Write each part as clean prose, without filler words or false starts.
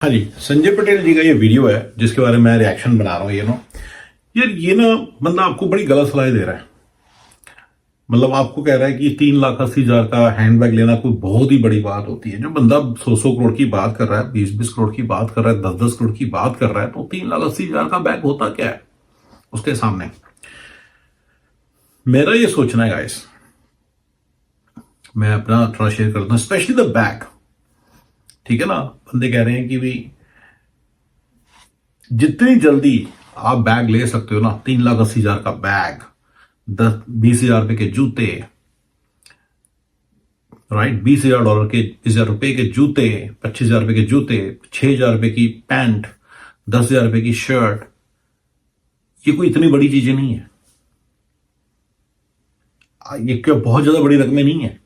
हाँ जी, संजय पटेल जी का ये वीडियो है जिसके बारे में मैं रिएक्शन बना रहा हूँ। यार ये ना बंदा आपको बड़ी गलत सलाह दे रहा है। मतलब आपको कह रहा है कि 3,80,000 का हैंडबैग लेना कोई बहुत ही बड़ी बात होती है। जो बंदा 100 करोड़ की बात कर रहा है, 20 करोड़ की बात कर रहा है, 10 करोड़ की बात कर रहा है, तो 3,80,000 का बैग होता क्या है उसके सामने। मेरा ये सोचना है गाइस, मैं अपना थोड़ा शेयर करता हूँ, स्पेशली द बैग। ठीक है ना, बंदे कह रहे हैं कि भाई जितनी जल्दी आप बैग ले सकते हो ना, 3,80,000 का बैग, 20,000 रुपए के जूते, राइट, $20,000 के, $20,000 के जूते, 25,000 रुपए के जूते, 6,000 रुपए की पैंट, 10,000 रुपए की शर्ट, ये कोई इतनी बड़ी चीजें नहीं है। ये क्या बहुत ज्यादा बड़ी रकमें नहीं है।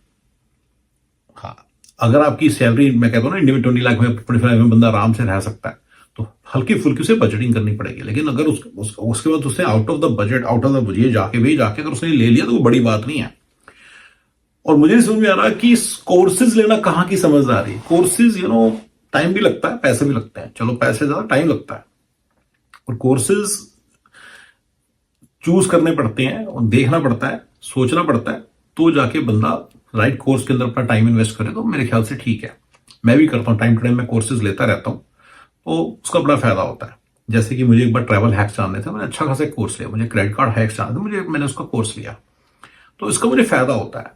हाँ, अगर आपकी सैलरी, मैं कहता हूँ ना, इंडिया में 20 लाख में, 25 लाख में बंदा आराम से रह सकता है, तो हल्की फुल्की से बजटिंग करनी पड़ेगी। लेकिन अगर उसके बाद उसने out of the budget, out of the budget जाके अगर उसने ले लिया तो वो बड़ी बात नहीं है। और मुझे नहीं समझ में आ रहा कि कोर्सेज लेना कहाँ की समझ आ रही है। कोर्सेज टाइम भी लगता है, पैसे भी लगते हैं। चलो, पैसे ज्यादा, टाइम लगता है। और कोर्सेज चूज करने पड़ते हैं और देखना पड़ता है, सोचना पड़ता है, तो जाके बंदा राइट कोर्स के अंदर अपना टाइम इन्वेस्ट करे, तो मेरे ख्याल से ठीक है। मैं भी करता हूँ, टाइम टू टाइम मैं कोर्सेज लेता रहता हूँ, तो उसका बड़ा फायदा होता है। जैसे कि मुझे एक बार ट्रैवल हैक्स जानने थे, मैंने अच्छा खासा कोर्स लिया। मुझे क्रेडिट कार्ड हैक्स जानने थे, मैंने उसका कोर्स लिया, तो इसका मुझे फायदा होता है।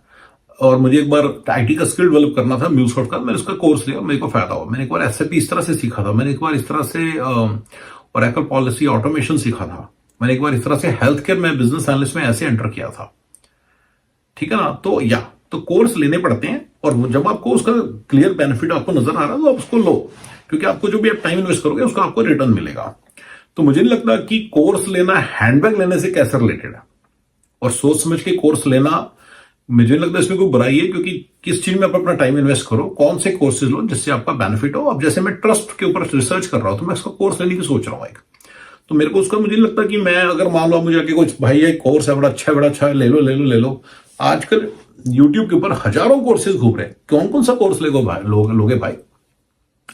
और मुझे एक बार आईटी का स्किल डेवलप करना था, म्यूलसॉफ्ट का, मैंने उसका कोर्स लिया, मेरे को फायदा हुआ। मैंने एक बार एसएपी इस तरह से सीखा था, मैंने एक बार इस तरह से ओरेकल पॉलिसी ऑटोमेशन सीखा था, मैंने एक बार इस तरह से हेल्थ केयर में बिजनेस एनालिस्ट में ऐसे एंटर किया था। ठीक है ना, तो कोर्स लेने पड़ते हैं। और जब आपको उसका क्लियर बेनिफिट आपको नजर आ रहा है तो आप उसको लो, क्योंकि आपको जो भी आप टाइम इन्वेस्ट करोगे उसका आपको रिटर्न मिलेगा। तो मुझे नहीं लगता कि कोर्स लेना हैंडबैग लेने से कैसे रिलेटेड है। और सोच समझ के कोर्स लेना, मुझे नहीं लगता इसमें कोई बुराई है, क्योंकि किस चीज में आप अपना टाइम इन्वेस्ट करो, कौन से कोर्सेज लो जिससे आपका बेनिफिट हो। अब जैसे मैं ट्रस्ट के ऊपर रिसर्च कर रहा हूं, तो मैं इसका कोर्स लेने की सोच रहा हूं एक। तो मेरे को उसका मुझे नहीं लगता कि मैं, अगर मान लो मुझे आके कुछ, भाई ये कोर्स है बड़ा अच्छा है, ले लो। आजकल यूट्यूब के ऊपर हजारों कोर्सेज घूम रहे हैं, कौन सा कोर्स लोगे भाई।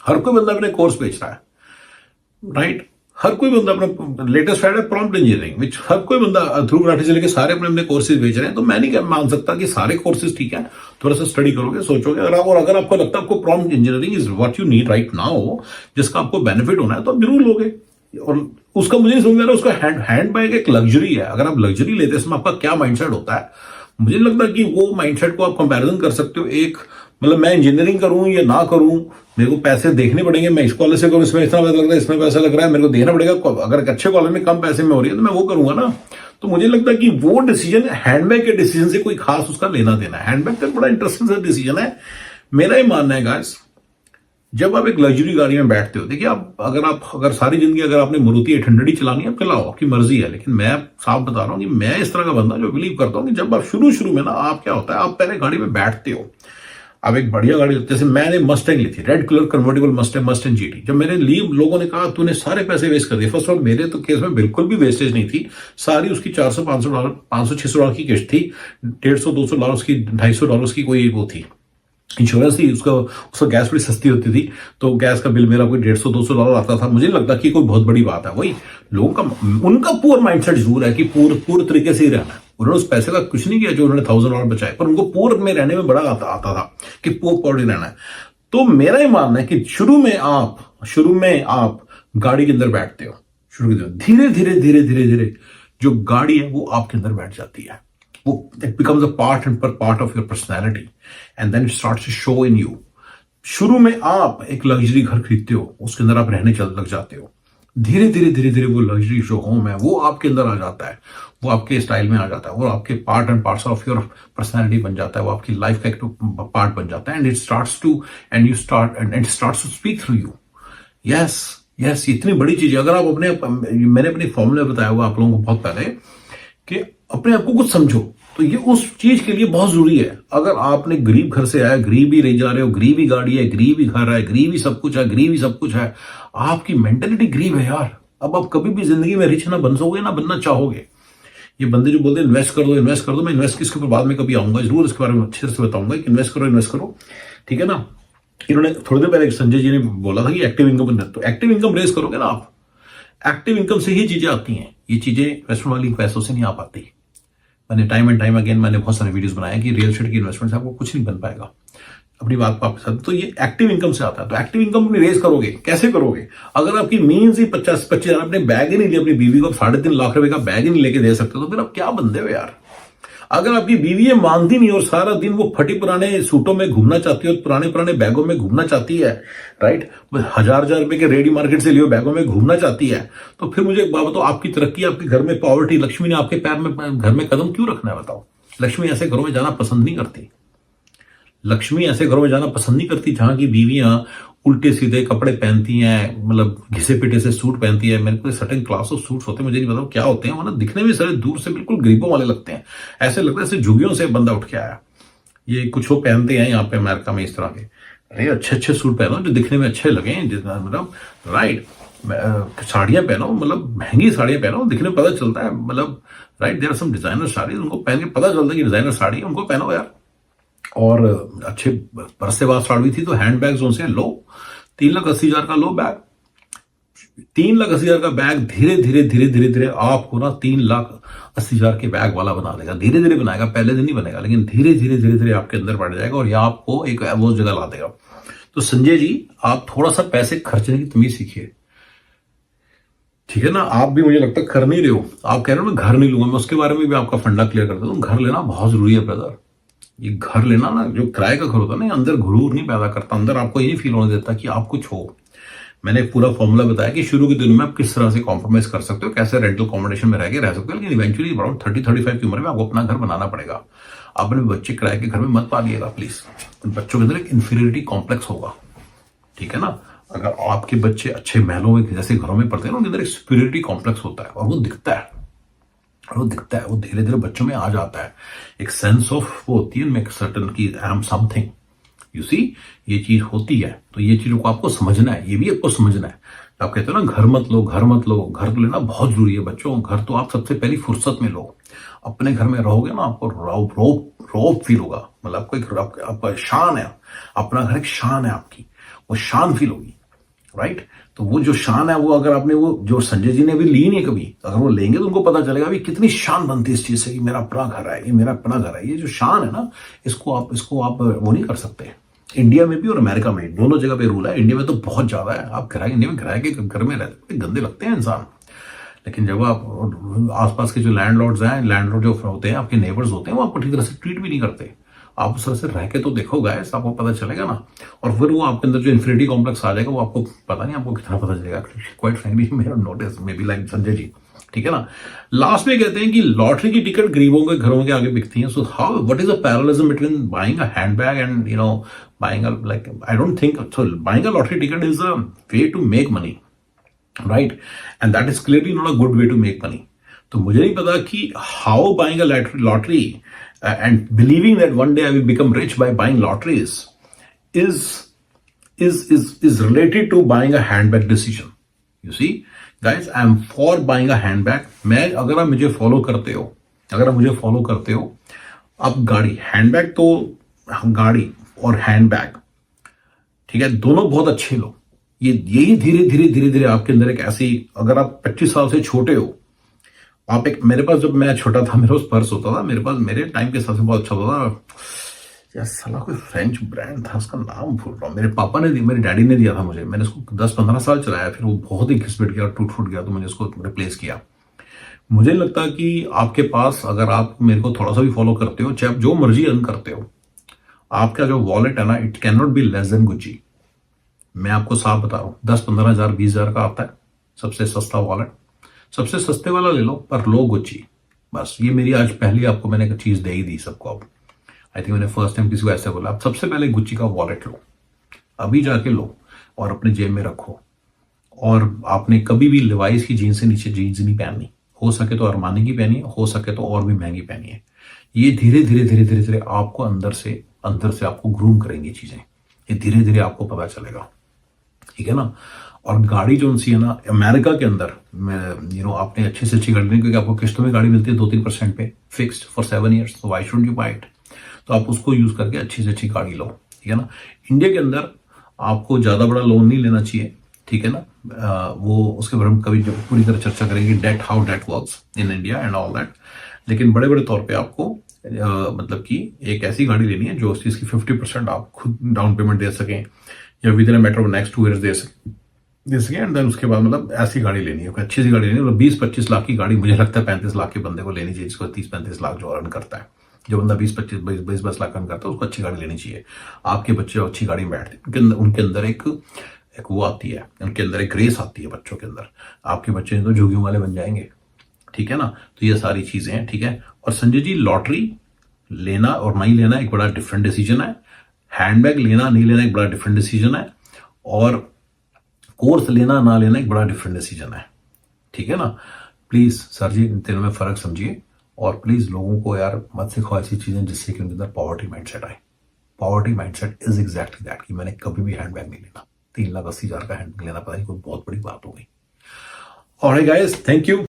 हर कोई बंदा अपने कोर्स बेच रहा है, राइट। हर कोई बंदा अपना लेटेस्ट फैड है प्रॉम्प्ट इंजीनियरिंग, विच हर कोई बंदा ध्रुव राठी से लेकर सारे अपने कोर्सेज बेच रहे हैं। तो मैं नहीं मान सकता कि सारे कोर्सेज ठीक है। थोड़ा सा स्टडी करोगे, सोचोगे, अगर आपको लगता है आपको prompt engineering is what you need right now, जिसका आपको बेनिफिट होना है, तो आप जरूर लोगे। और उसका मुझे नहीं समझ में आ रहा, उसका हैंडबैग एक लग्जरी है। अगर आप लग्जरी लेते हैं, इसमें आपका क्या माइंडसेट होता है, मुझे नहीं लगता कि वो माइंडसेट को आप कंपैरिजन कर सकते हो। एक मतलब मैं इंजीनियरिंग करूं या ना करूं, मेरे को पैसे देखने पड़ेंगे। मैं इस कॉलेज से करूं, इसमें इतना पैसा लग रहा है, इसमें पैसा लग रहा है, मेरे को देखना पड़ेगा। अगर एक अच्छे कॉलेज में कम पैसे में हो रही है तो मैं वो करूंगा ना। तो मुझे लगता है कि वो डिसीजन हैंडबैग के डिसीजन से कोई खास उसका लेना देना है। हैंडबैग का बड़ा इंटरेस्टिंग सा डिसीजन है। मेरा ही मानना है गाइस, जब आप एक लग्जरी गाड़ी में बैठते हो, देखिए अगर सारी जिंदगी अगर आपने मारुति 800 ही चलानी है, चलाओ, आपकी मर्जी है। लेकिन मैं साफ बता रहा हूं कि मैं इस तरह का बंदा जो बिलीव करता हूं कि जब आप शुरू में ना, आप क्या होता है, आप पहले गाड़ी में बैठते हो, अब एक बढ़िया गाड़ी, जैसे मैंने मस्टैंग ली थी, red colour convertible Mustang GT. जब मैंने ली, लोगों ने कहा तूने सारे पैसे वेस्ट कर दिए। फर्स्ट ऑफ ऑल, मेरे तो केस में बिल्कुल भी वेस्टेज नहीं थी। सारी उसकी $400-500, $500-600 की किस्त थी, $150-200 की, $250 की कोई वो थी, इंश्योरेंस थी। उसका गैस बड़ी सस्ती होती थी, तो गैस का बिल मेरा कोई $150-200 आता था। मुझे लगता कि कोई बहुत बड़ी बात है। वही लोगों का, उनका पूरा माइंडसेट जरूर है कि पूरे तरीके से ही रहना है। उन्होंने उस पैसे का कुछ नहीं किया जो उन्होंने $1,000 बचाए, पर उनको पूर में रहने में बड़ा आता था कि पॉवर्टी रहना है। तो मेरा ही मानना है कि शुरू में आप गाड़ी के अंदर बैठते हो, शुरू के धीरे जो गाड़ी है वो आपके अंदर बैठ जाती है। वो it becomes a part of your personality and then it starts to show in you. शुरू में आप एक लग्जरी घर खरीदते हो, उसके अंदर आप रहने लग जाते हो। धीरे वो लग्जरी जो होम है वो आपके अंदर आ जाता है, वो आपके स्टाइल में आ जाता है, वो आपके part and parts of your personality बन जाता है, वो आपकी लाइफ का एक पार्ट बन जाता है। And it starts to speak through you. Yes, इतनी बड़ी चीज है। अगर आप मैंने अपनी फॉर्मूला बताया हुआ आप लोगों को बहुत पहले, कि अपने आप को कुछ समझो, तो ये उस चीज के लिए बहुत जरूरी है। अगर आपने गरीब घर से आया, गरीब ही रह जा रहे हो, गरीब ही गाड़ी है, गरीब ही घर है, गरीब ही सब कुछ है, आपकी मेंटेलिटी गरीब है यार। अब आप कभी भी जिंदगी में रिच ना बन सकोगे, ना बनना चाहोगे। ये बंदे जो बोलते हैं इन्वेस्ट कर दो, मैं इन्वेस्ट किसके ऊपर बाद में कभी आऊंगा, जरूर इसके बारे में अच्छे से बताऊंगा कि इन्वेस्ट करो, ठीक है ना। इन्होंने थोड़ी देर पहले संजय जी ने बोला था कि एक्टिव इनकम, तो एक्टिव इनकम रेज करोगे ना आप, एक्टिव इनकम से ही चीजें आती हैं। ये चीजें इन्वेस्टमेंट वाली पैसों से नहीं आ पाती। मैंने टाइम एंड टाइम अगेन मैंने बहुत सारे वीडियोस बनाए कि रियल एस्टेट की इन्वेस्टमेंट से आपको कुछ नहीं बन पाएगा। अपनी बात को आपके साथ, तो ये एक्टिव इनकम से आता है। तो एक्टिव इनकम अपनी रेज करोगे, कैसे करोगे? अगर आपकी मीन्स ही 50-25 हजार, अपने बैग ही नहीं दिए, अपनी बीवी को 3.5 लाख रुपए का बैग ही नहीं लेके दे सकते, तो फिर आप क्या बंदे हो यार? अगर आपकी बीवी ये मांगती नहीं और सारा दिन वो फटी पुराने सूटों में घूमना चाहती है और पुराने पुराने बैगों में घूमना चाहती है, राइट, 1000 रुपए के रेडी मार्केट से लियो बैगों में घूमना चाहती है, तो फिर मुझे एक बात बताओ, आपकी तरक्की, आपके घर में पॉवर्टी, लक्ष्मी ने आपके पैर में, घर में कदम क्यों रखना है? बताओ। लक्ष्मी ऐसे घरों में जाना पसंद नहीं करती। लक्ष्मी ऐसे घरों में जाना पसंद नहीं करती जहां की बीवियां उल्टे सीधे कपड़े पहनती हैं, मतलब घिसे पिटे से सूट पहनती है। मेरे को सर्टेन क्लास ऑफ सूट्स होते हैं, मुझे नहीं पता क्या होते हैं, मतलब दिखने में सारे दूर से बिल्कुल गरीबों वाले लगते हैं। ऐसे लगता है जैसे झुग्गियों से बंदा उठ के आया। ये कुछ लोग पहनते हैं यहाँ पे अमेरिका में इस तरह के। अरे अच्छे अच्छे सूट पहनो जो दिखने में अच्छे लगे, जितना मतलब राइट, साड़ियां पहनो, मतलब महंगी साड़ियां पहनो, दिखने में पता चलता है, मतलब right, there are some designer sari, उनको पहन के पता चलता है कि डिजाइनर साड़ी है, उनको पहनो यार। और अच्छे परसेवास साड़ी थी तो हैंड बैग्स उनसे लो, 3,80,000 का लो बैग, 3,80,000 का बैग धीरे धीरे धीरे धीरे धीरे आपको ना 3,80,000 के बैग वाला बना देगा। धीरे धीरे बनाएगा, पहले दिन नहीं बनेगा, लेकिन धीरे धीरे धीरे धीरे आपके अंदर बढ़ जाएगा और यह आपको एक वो जगह ला देगा। तो संजय जी, आप थोड़ा सा पैसे खर्चने की तमीज सीखिए, ठीक है ना? आप भी मुझे लगता है कर नहीं रहे हो। आप कह रहे हो मैं घर नहीं लूंगा, मैं उसके बारे में भी आपका फंडा क्लियर कर देता हूं। घर लेना बहुत जरूरी है ब्रदर। ये घर लेना ना, जो किराए का घर होता है ना, अंदर गुरूर नहीं पैदा करता, अंदर आपको ये नहीं फील होने देता कि आप कुछ हो। मैंने एक पूरा फॉर्मूला बताया कि शुरू के दिनों में आप किस तरह से कॉम्प्रोमाइज कर सकते हो, कैसे रेंटल अकोमोडेशन में रह सकते हो, लेकिन इवेंचुअली अराउंड 30-35 की उम्र में आपको अपना घर बनाना पड़ेगा। अपने बच्चे किराए के घर में मत पालिएगा प्लीज। बच्चों के अंदर एक इंफीरियरिटी कॉम्प्लेक्स होगा, ठीक है ना? अगर आपके बच्चे अच्छे महलों में जैसे घरों में पढ़ते हैं ना, उनके अंदर एक सुपीरियरिटी कॉम्प्लेक्स होता है और वो दिखता है, वो धीरे धीरे बच्चों में आ जाता है। एक सेंस ऑफ वो होती है उनमें, एक सर्टन की I am something, you see, ये चीज होती है। तो ये चीजों को आपको समझना है, ये भी आपको समझना है। आप कहते हो ना घर मत लो, घर मत लो, घर तो लेना बहुत जरूरी है बच्चों। घर तो आप सबसे पहली फुर्सत में लो। अपने घर में रहोगे ना, आपको रौब फील होगा, मतलब आपको एक आपका शान है, अपना घर एक शान है आपकी, वो शान फील होगी, राइट? तो वो जो शान है, वो अगर आपने, वो जो संजय जी ने भी ली नहीं कभी, अगर वो लेंगे तो उनको पता चलेगा भी कितनी शान बनती है इस चीज से कि मेरा अपना घर है, ये मेरा अपना घर है। ये जो शान है ना, इसको आप वो नहीं कर सकते। इंडिया में भी और अमेरिका में दोनों जगह पे रूल है। इंडिया में तो बहुत ज्यादा है, आप इंडिया में किराए के घर में रहते गंदे लगते हैं इंसान, लेकिन जब आप आसपास के जो लैंडलॉर्ड जो होते हैं, आपके नेबर्स होते हैं, वो आपको ठीक तरह से ट्रीट भी नहीं करते। आप उस तरह से रह के तो देखो गाइस, आपको पता चलेगा ना। और फिर वो आपके अंदर जो इंफिनिटी कॉम्प्लेक्स आ जाएगा, वो आपको पता नहीं आपको कितना पता चलेगा। क्वाइट फ्रैंकली मेरा notice maybe like Sanjay ji, ठीक है ना? लास्ट में कहते हैं कि लॉटरी की टिकट गरीबों के घरों के आगे बिकती है। So how, what is the parallelism between buying a handbag and buying a, like, I don't think so buying a lottery ticket is a way to make money, right? And that is clearly not a good way to make money. तो मुझे नहीं पता कि how buying a lottery and believing that one day I will become rich by buying lotteries is related to buying a handbag decision. You see, guys, I am for buying a handbag. मैं, अगर आप मुझे follow करते हो, आप गाड़ी, handbag तो, गाड़ी और हैंडबैग, ठीक है, दोनों बहुत अच्छे लो। यही धीरे धीरे धीरे धीरे आपके अंदर एक ऐसी, अगर आप 25 साल से छोटे हो, आप एक, मेरे पास जब मैं छोटा था, मेरे पास पर्स होता था, मेरे पास मेरे टाइम के हिसाब से बहुत अच्छा होता था यार, साला कोई फ्रेंच ब्रांड था, उसका नाम भूल रहा हूँ, मेरे पापा ने मेरे डैडी ने दिया था मुझे, मैंने उसको 10-15 साल चलाया, फिर वो बहुत ही घिस पिट गया, टूट फूट गया, तो मैंने उसको रिप्लेस किया। मुझे लगता कि आपके पास, अगर आप मेरे को थोड़ा सा भी फॉलो करते हो, चाहे आप जो मर्जी अर्न करते हो, आपका जो वॉलेट है ना, it can not be less than Gucci. मैं आपको साफ बता रहा हूँ, 10-15 हजार 20 हजार का आता है सबसे सस्ता वॉलेट, सबसे सस्ते वाला ले लो, पर लो गुच्ची। बस ये मेरी आज पहली आपको मैंने एक चीज दे ही दी सबको। अब आई थिंक मैंने फर्स्ट टाइम किसी को ऐसे बोला, आप सबसे पहले गुच्ची का वॉलेट लो, अभी जाके लो और अपने जेब में रखो। और आपने कभी भी लिवाइस की जीन्स से नीचे जीन्स नहीं पहननी, हो सके तो अरमानी की पहनी, हो सके तो और भी महंगी पहनी है। ये धीरे धीरे धीरे धीरे धीरे आपको अंदर से आपको ग्रूम करेंगी चीजें, ये धीरे धीरे आपको पता चलेगा, ठीक है ना? और गाड़ी जो सी है ना, अमेरिका के अंदर आपने अच्छी से अच्छी गाड़ी लेनी, क्योंकि आपको किस्तों में गाड़ी मिलती है 2-3% पे फिक्स्ड फॉर 7 years, तो why should you buy it? तो आप उसको यूज करके अच्छी से अच्छी गाड़ी लो, ठीक है ना? इंडिया के अंदर आपको ज्यादा बड़ा लोन नहीं लेना चाहिए, ठीक है ना। वो उसके बारे में कभी पूरी तरह चर्चा करेंगे, debt, how debt works in India and all that. लेकिन बड़े बड़े तौर पे आपको मतलब कि एक ऐसी गाड़ी लेनी है जो उस चीज की 50% आप खुद डाउन पेमेंट दे सकें, या with in matter of next 2 years they सकें एंड देन उसके बाद मतलब ऐसी गाड़ी लेनी है, अच्छी सी गाड़ी लेनी है। मतलब 20-25 लाख की गाड़ी मुझे लगता है 35 लाख के बंदे को लेनी चाहिए, जिसको 30-35 लाख जो अर्न करता है। जो बंदा 20-25 लाख अर्न करता है उसको अच्छी गाड़ी लेनी चाहिए। आपके बच्चे अच्छी गाड़ी में बैठते हैं, उनके अंदर एक वो आती है, उनके अंदर एक ग्रेस आती है बच्चों के अंदर। आपके बच्चे तो झुग्गियों वाले बन जाएंगे, ठीक है ना। तो ये सारी चीजें हैं, ठीक है। और संजय जी, लॉटरी लेना और नहीं लेना एक बड़ा डिफरेंट डिसीजन है। हैंडबैग लेना नहीं लेना एक बड़ा डिफरेंट डिसीजन है। और कोर्स लेना ना लेना एक बड़ा डिफरेंट डिसीजन है, ठीक है ना। प्लीज सर जी, इन तीनों में फर्क समझिए। और प्लीज लोगों को यार मत सिखाओ ऐसी चीजें जिससे कि उनके अंदर पॉवर्टी माइंडसेट आए। Poverty mindset is exactly that कि मैंने कभी भी हैंडबैग नहीं लेना। 3,80,000 का हैंडबैग लेना पता नहीं कोई बहुत बड़ी बात हो गई। Alright guys, thank you.